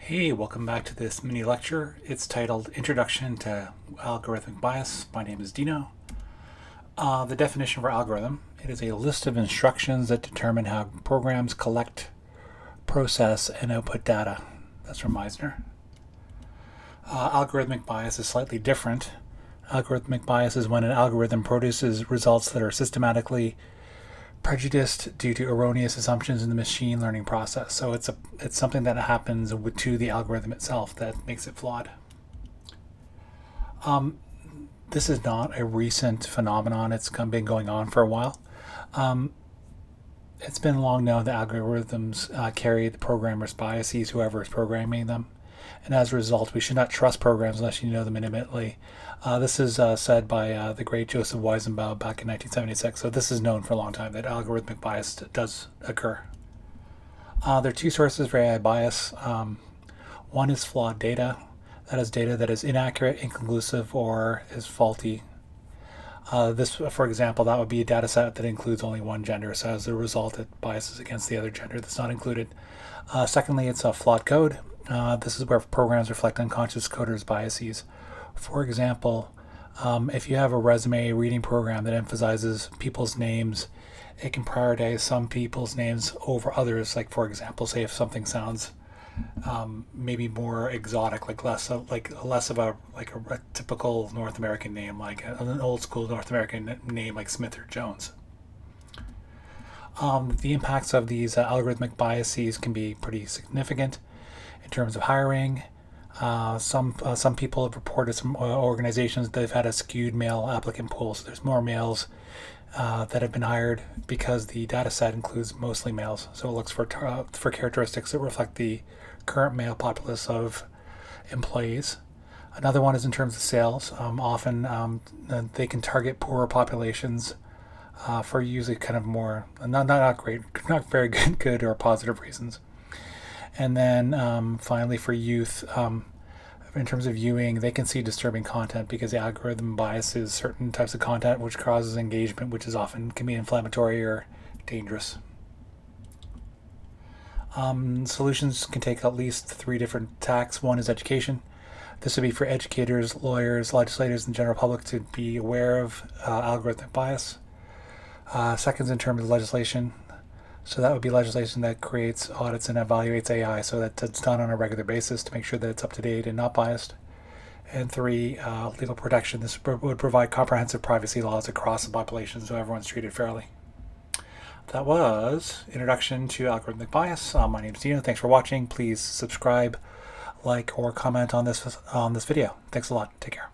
Hey, welcome back to this mini lecture. It's titled Introduction to Algorithmic Bias. My name is Dino. The definition for algorithm: it is a list of instructions that determine how programs collect, process, and output data. That's from Meisner. Algorithmic bias is slightly different. Algorithmic bias is when an algorithm produces results that are systematically prejudiced due to erroneous assumptions in the machine learning process. So it's something that happens to the algorithm itself that makes it flawed. This is not a recent phenomenon. It's been going on for a while. It's been long known that algorithms carry the programmer's biases, whoever is programming them. And as a result, we should not trust programs unless you know them intimately. This is said by the great Joseph Weizenbaum back in 1976. So this is known for a long time that algorithmic bias does occur. There are two sources for AI bias. One is flawed data. That is data that is inaccurate, inconclusive, or is faulty. This, for example, that would be a data set that includes only one gender. So as a result, it biases against the other gender that's not included. Secondly, it's a flawed code. This is where programs reflect unconscious coders' biases. For example, if you have a resume reading program that emphasizes people's names, it can prioritize some people's names over others. Like, for example, say if something sounds maybe more exotic, like less of a typical North American name, like an old school North American name like Smith or Jones. The impacts of these algorithmic biases can be pretty significant in terms of hiring. Some people have reported, some organizations, they've had a skewed male applicant pool. So there's more males that have been hired because the data set includes mostly males. So it looks for characteristics that reflect the current male populace of employees. Another one is in terms of sales. Often they can target poorer populations for usually kind of more not very good or positive reasons. And then finally, for youth, in terms of viewing, they can see disturbing content because the algorithm biases certain types of content, which causes engagement, which is often can be inflammatory or dangerous. Solutions can take at least three different tacks. One is education. This would be for educators, lawyers, legislators, and the general public to be aware of algorithmic bias. Second is in terms of legislation. So that would be legislation that creates, audits, and evaluates AI, so that it's done on a regular basis to make sure that it's up to date and not biased. And three, legal protection. This would provide comprehensive privacy laws across the population so everyone's treated fairly. That was Introduction to Algorithmic Bias. My name is Dino. Thanks for watching. Please subscribe, like, or comment on this video. Thanks a lot. Take care.